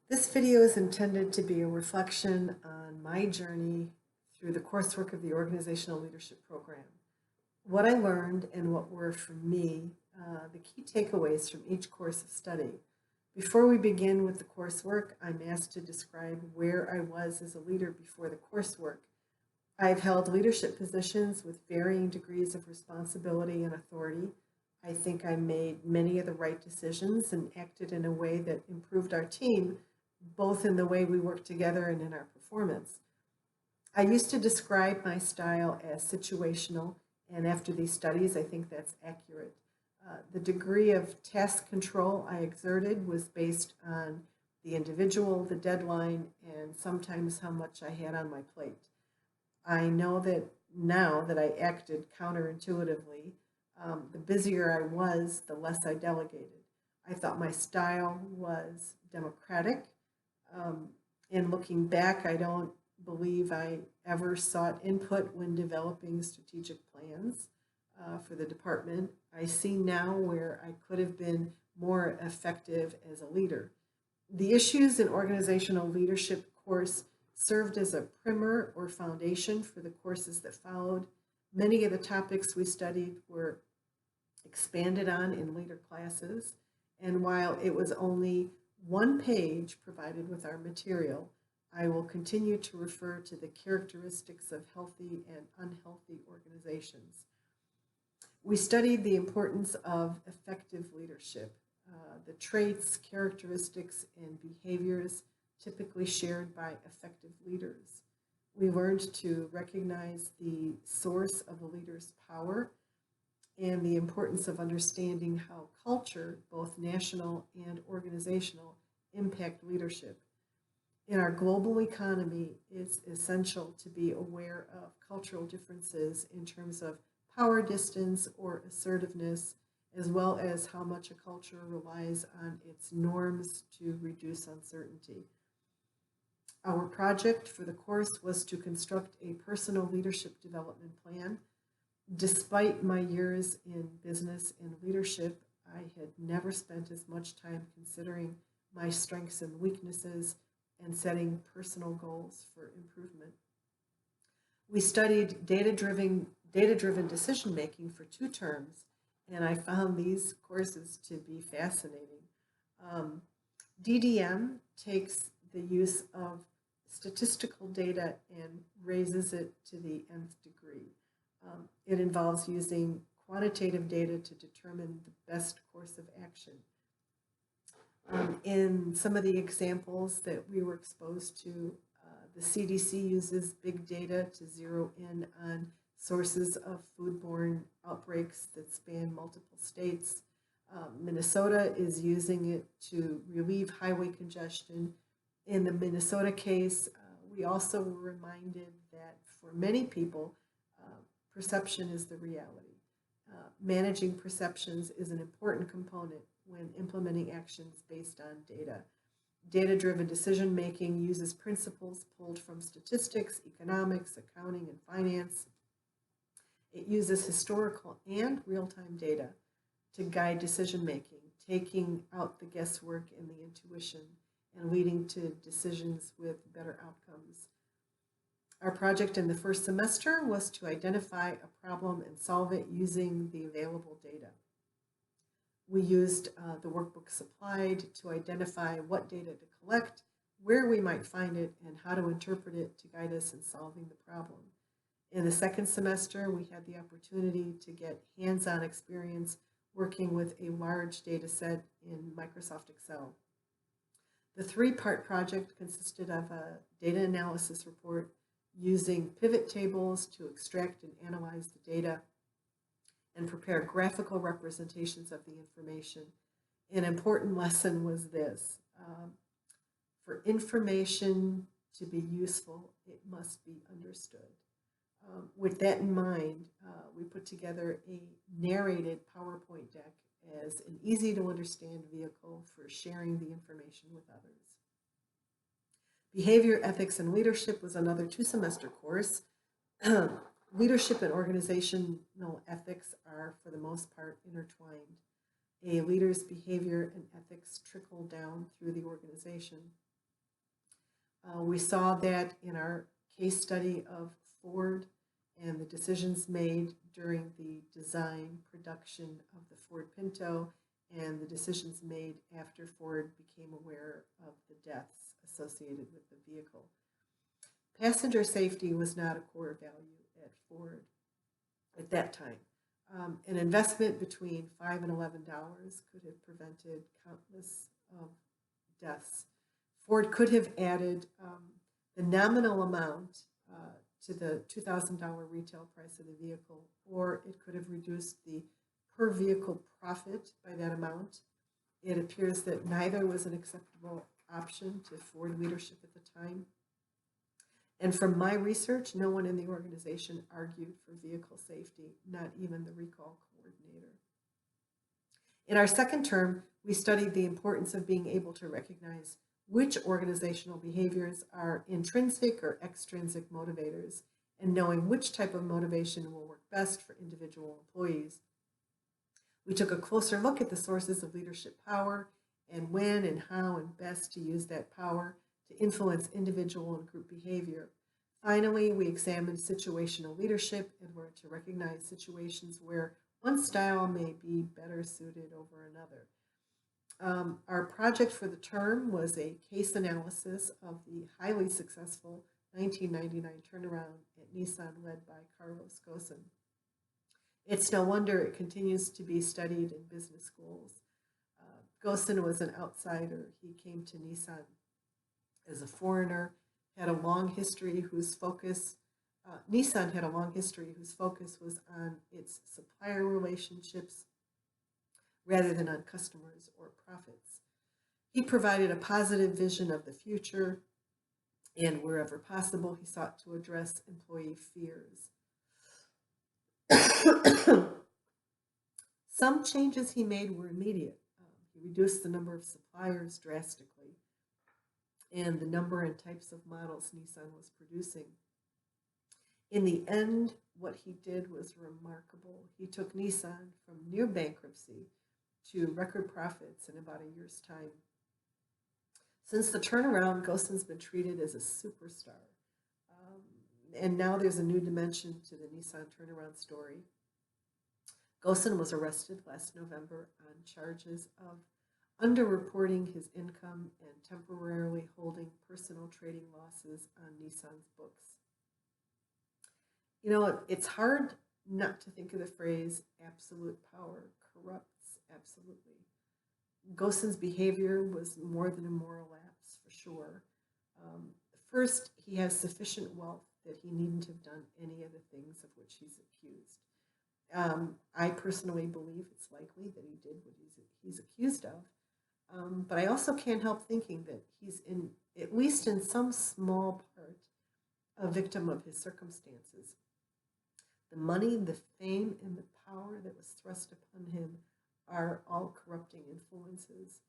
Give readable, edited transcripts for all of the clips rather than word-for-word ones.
This video is intended to be a reflection on my journey through the coursework of the Organizational Leadership Program. What I learned and what were, for me, the key takeaways from each course of study. Before we begin with the coursework, I'm asked to describe where I was as a leader before the coursework. I've held leadership positions with varying degrees of responsibility and authority. I think I made many of the right decisions and acted in a way that improved our team, both in the way we work together and in our performance. I used to describe my style as situational, and after these studies, I think that's accurate. The degree of task control I exerted was based on the individual, the deadline, and sometimes how much I had on my plate. I know that now that I acted counterintuitively, the busier I was, the less I delegated. I thought my style was democratic. And looking back, I don't believe I ever sought input when developing strategic plans for the department. I see now where I could have been more effective as a leader. The Issues in Organizational Leadership course served as a primer or foundation for the courses that followed. Many of the topics we studied were expanded on in later classes, and while it was only one page provided with our material, I will continue to refer to the characteristics of healthy and unhealthy organizations. We studied the importance of effective leadership, the traits, characteristics, and behaviors typically shared by effective leaders. We learned to recognize the source of a leader's power and the importance of understanding how culture, both national and organizational, impact leadership. In our global economy, it's essential to be aware of cultural differences in terms of power distance or assertiveness, as well as how much a culture relies on its norms to reduce uncertainty. Our project for the course was to construct a personal leadership development plan. Despite my years in business and leadership, I had never spent as much time considering my strengths and weaknesses and setting personal goals for improvement. We studied data-driven decision making for 2 terms, and I found these courses to be fascinating. DDM takes the use of statistical data and raises it to the nth degree. It involves using quantitative data to determine the best course of action. In some of the examples that we were exposed to, the CDC uses big data to zero in on sources of foodborne outbreaks that span multiple states. Minnesota is using it to relieve highway congestion. In the Minnesota case, we also were reminded that for many people, perception is the reality. Managing perceptions is an important component when implementing actions based on data. Data-driven decision-making uses principles pulled from statistics, economics, accounting, and finance. It uses historical and real-time data to guide decision-making, taking out the guesswork and the intuition, and leading to decisions with better outcomes. Our project in the first semester was to identify a problem and solve it using the available data. We used the workbook supplied to identify what data to collect, where we might find it, and how to interpret it to guide us in solving the problem. In the second semester, we had the opportunity to get hands-on experience working with a large data set in Microsoft Excel. The 3-part project consisted of a data analysis report using pivot tables to extract and analyze the data and prepare graphical representations of the information. An important lesson was this: for information to be useful, it must be understood. With that in mind, we put together a narrated PowerPoint deck as an easy to understand vehicle for sharing the information with others. Behavior, Ethics, and Leadership was another 2-semester course. Leadership and organizational ethics are, for the most part, intertwined. A leader's behavior and ethics trickle down through the organization. We saw that in our case study of Ford and the decisions made during the design production of the Ford Pinto and the decisions made after Ford became aware of the deaths associated with the vehicle. Passenger safety was not a core value at Ford at that time. An investment between $5 and $11 could have prevented countless deaths. Ford could have added the nominal amount to the $2,000 retail price of the vehicle, or it could have reduced the per vehicle profit by that amount. It appears that neither was an acceptable option to Ford leadership at the time. And from my research, no one in the organization argued for vehicle safety, not even the recall coordinator. In our second term, we studied the importance of being able to recognize which organizational behaviors are intrinsic or extrinsic motivators, and knowing which type of motivation will work best for individual employees. We took a closer look at the sources of leadership power and when and how and best to use that power to influence individual and group behavior. Finally, we examined situational leadership and were to recognize situations where one style may be better suited over another. Our project for the term was a case analysis of the highly successful 1999 turnaround at Nissan led by Carlos Ghosn. It's no wonder it continues to be studied in business schools. Ghosn was an outsider. He came to Nissan as a foreigner, had a long history whose focus, Nissan had a long history whose focus was on its supplier relationships rather than on customers or profits. He provided a positive vision of the future, and wherever possible, he sought to address employee fears. Some changes he made were immediate. He reduced the number of suppliers drastically and the number and types of models Nissan was producing. In the end, what he did was remarkable. He took Nissan from near bankruptcy to record profits in about a year's time. Since the turnaround, Ghosn's been treated as a superstar. And now there's a new dimension to the Nissan turnaround story. Ghosn was arrested last November on charges of underreporting his income and temporarily holding personal trading losses on Nissan's books. You know, it's hard not to think of the phrase absolute power corrupts absolutely. Ghosn's behavior was more than a moral lapse, for sure. First, he has sufficient wealth that he needn't have done any of the things of which he's accused. I personally believe it's likely that he did what he's accused of, but I also can't help thinking that he's, at least in some small part, a victim of his circumstances. The money, the fame, and the power that was thrust upon him are all corrupting influences.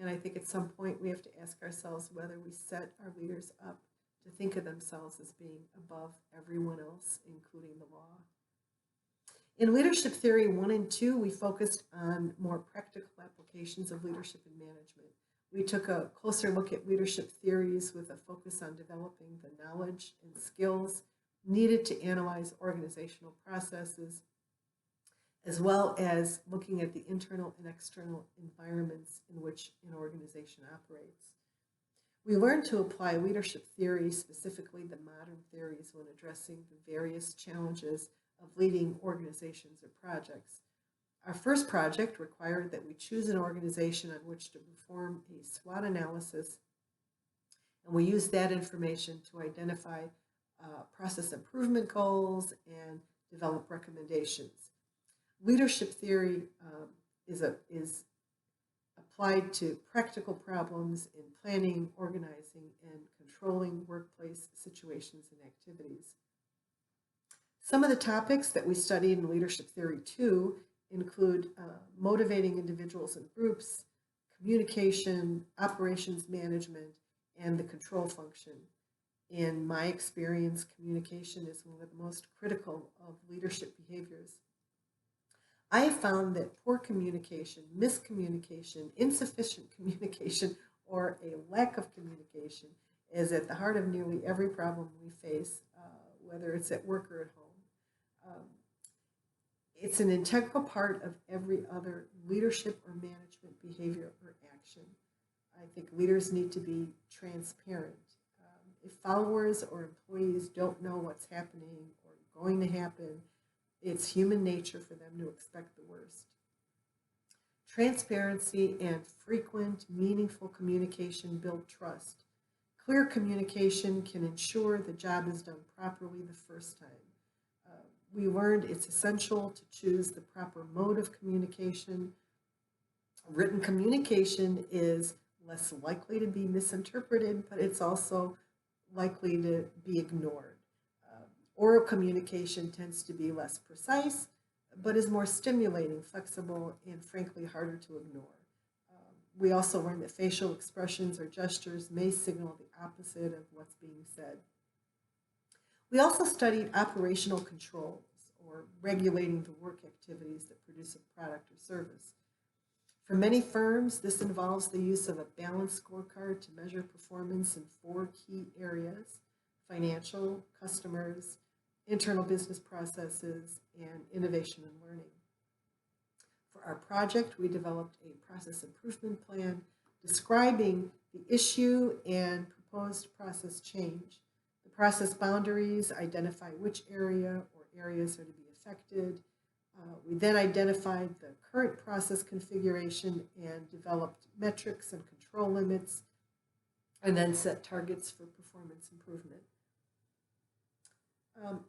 And I think at some point we have to ask ourselves whether we set our leaders up to think of themselves as being above everyone else, including the law. In Leadership Theory 1 and 2, we focused on more practical applications of leadership and management. We took a closer look at leadership theories with a focus on developing the knowledge and skills needed to analyze organizational processes, as well as looking at the internal and external environments in which an organization operates. We learned to apply leadership theory, specifically the modern theories, when addressing the various challenges of leading organizations or projects. Our first project required that we choose an organization on which to perform a SWOT analysis, and we used that information to identify process improvement goals and develop recommendations. Leadership theory is applied to practical problems in planning, organizing, and controlling workplace situations and activities. Some of the topics that we studied in Leadership Theory 2 include motivating individuals and groups, communication, operations management, and the control function. In my experience, communication is one of the most critical of leadership behaviors. I have found that poor communication, miscommunication, insufficient communication, or a lack of communication is at the heart of nearly every problem we face, whether it's at work or at home. It's an integral part of every other leadership or management behavior or action. I think leaders need to be transparent. If followers or employees don't know what's happening or going to happen, it's human nature for them to expect the worst. Transparency and frequent, meaningful communication build trust. Clear communication can ensure the job is done properly the first time. We learned it's essential to choose the proper mode of communication. Written communication is less likely to be misinterpreted, but it's also likely to be ignored. Oral communication tends to be less precise, but is more stimulating, flexible, and frankly harder to ignore. We also learned that facial expressions or gestures may signal the opposite of what's being said. We also studied operational controls, or regulating the work activities that produce a product or service. For many firms, this involves the use of a balanced scorecard to measure performance in 4 key areas: financial, customers, internal business processes, and innovation and learning. For our project, we developed a process improvement plan describing the issue and proposed process change. The process boundaries identify which area or areas are to be affected. We then identified the current process configuration and developed metrics and control limits, and then set targets for performance improvement.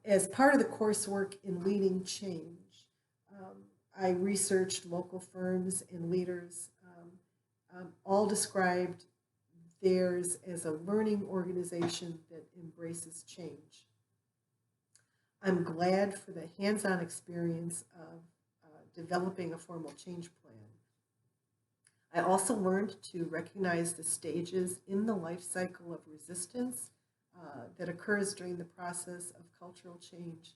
As part of the coursework in leading change, I researched local firms and leaders. All described theirs as a learning organization that embraces change. I'm glad for the hands-on experience of developing a formal change plan. I also learned to recognize the stages in the life cycle of resistance that occurs during the process of cultural change.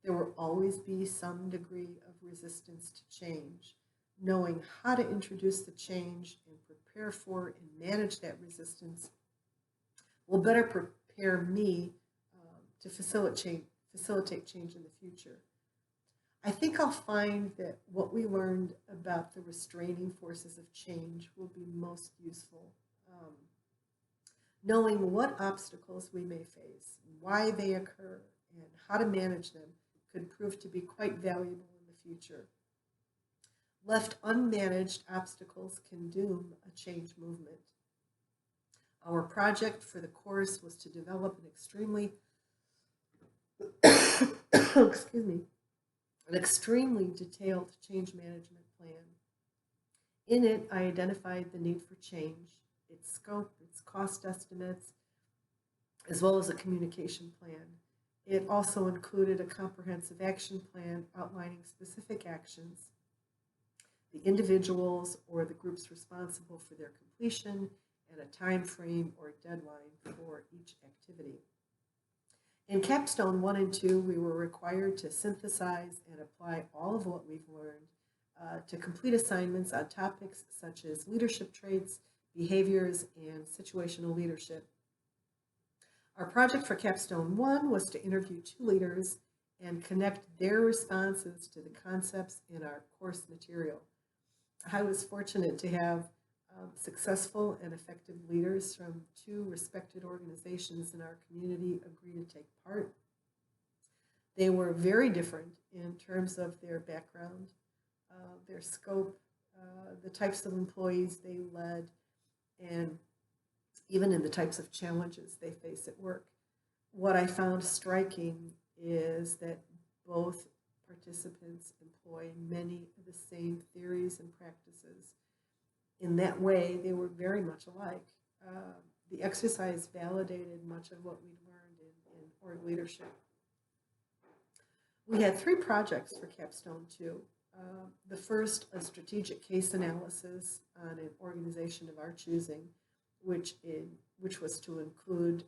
There will always be some degree of resistance to change. Knowing how to introduce the change and prepare for and manage that resistance will better prepare me to facilitate change in the future. I think I'll find that what we learned about the restraining forces of change will be most useful. Knowing what obstacles we may face, why they occur, and how to manage them could prove to be quite valuable in the future. Left unmanaged, obstacles can doom a change movement. Our project for the course was to develop an extremely detailed change management plan. In it, I identified the need for change, its scope, its cost estimates, as well as a communication plan. It also included a comprehensive action plan outlining specific actions, the individuals or the groups responsible for their completion, and a time frame or deadline for each activity. In Capstone 1 and 2, we were required to synthesize and apply all of what we've learned to complete assignments on topics such as leadership traits, behaviors, and situational leadership. Our project for Capstone 1 was to interview 2 leaders and connect their responses to the concepts in our course material. I was fortunate to have successful and effective leaders from 2 respected organizations in our community agree to take part. They were very different in terms of their background, their scope, the types of employees they led, and even in the types of challenges they face at work. What I found striking is that both participants employ many of the same theories and practices. In that way, they were very much alike. The exercise validated much of what we'd learned in org leadership. We had 3 projects for Capstone 2. The first, a strategic case analysis on an organization of our choosing, which was to include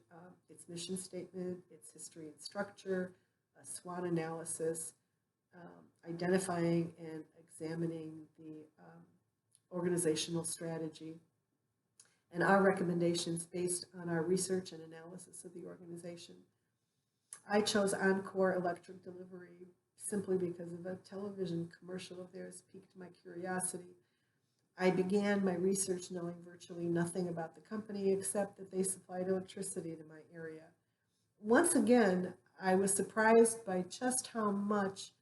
its mission statement, its history and structure, a SWOT analysis, identifying and examining the organizational strategy, and our recommendations based on our research and analysis of the organization. I chose Encore Electric Delivery simply because of a television commercial of theirs piqued my curiosity. I began my research knowing virtually nothing about the company except that they supplied electricity to my area. Once again, I was surprised by just how much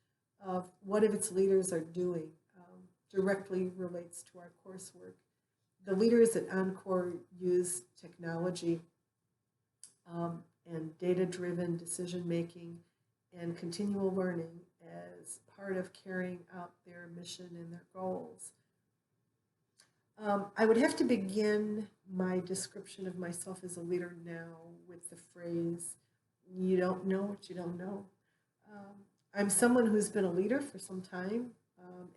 of what its leaders are doing directly relates to our coursework. The leaders at Encore use technology and data-driven decision-making and continual learning as part of carrying out their mission and their goals. I would have to begin my description of myself as a leader now with the phrase, "You don't know what you don't know." I'm someone who's been a leader for some time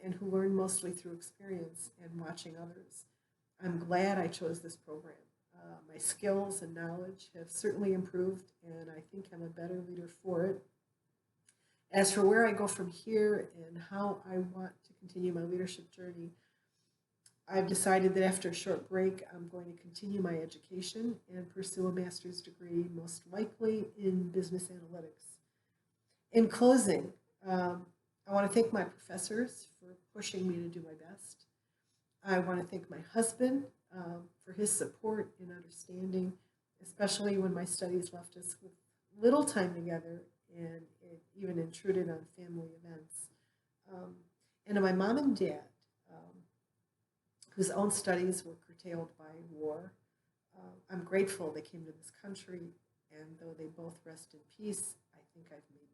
and who learned mostly through experience and watching others. I'm glad I chose this program. My skills and knowledge have certainly improved, and I think I'm a better leader for it. As for where I go from here and how I want to continue my leadership journey, I've decided that after a short break, I'm going to continue my education and pursue a master's degree, most likely in business analytics. In closing, I want to thank my professors for pushing me to do my best. I want to thank my husband for his support and understanding, especially when my studies left us with little time together and it even intruded on family events. And to my mom and dad, whose own studies were curtailed by war. I'm grateful they came to this country, and though they both rest in peace, I think I've made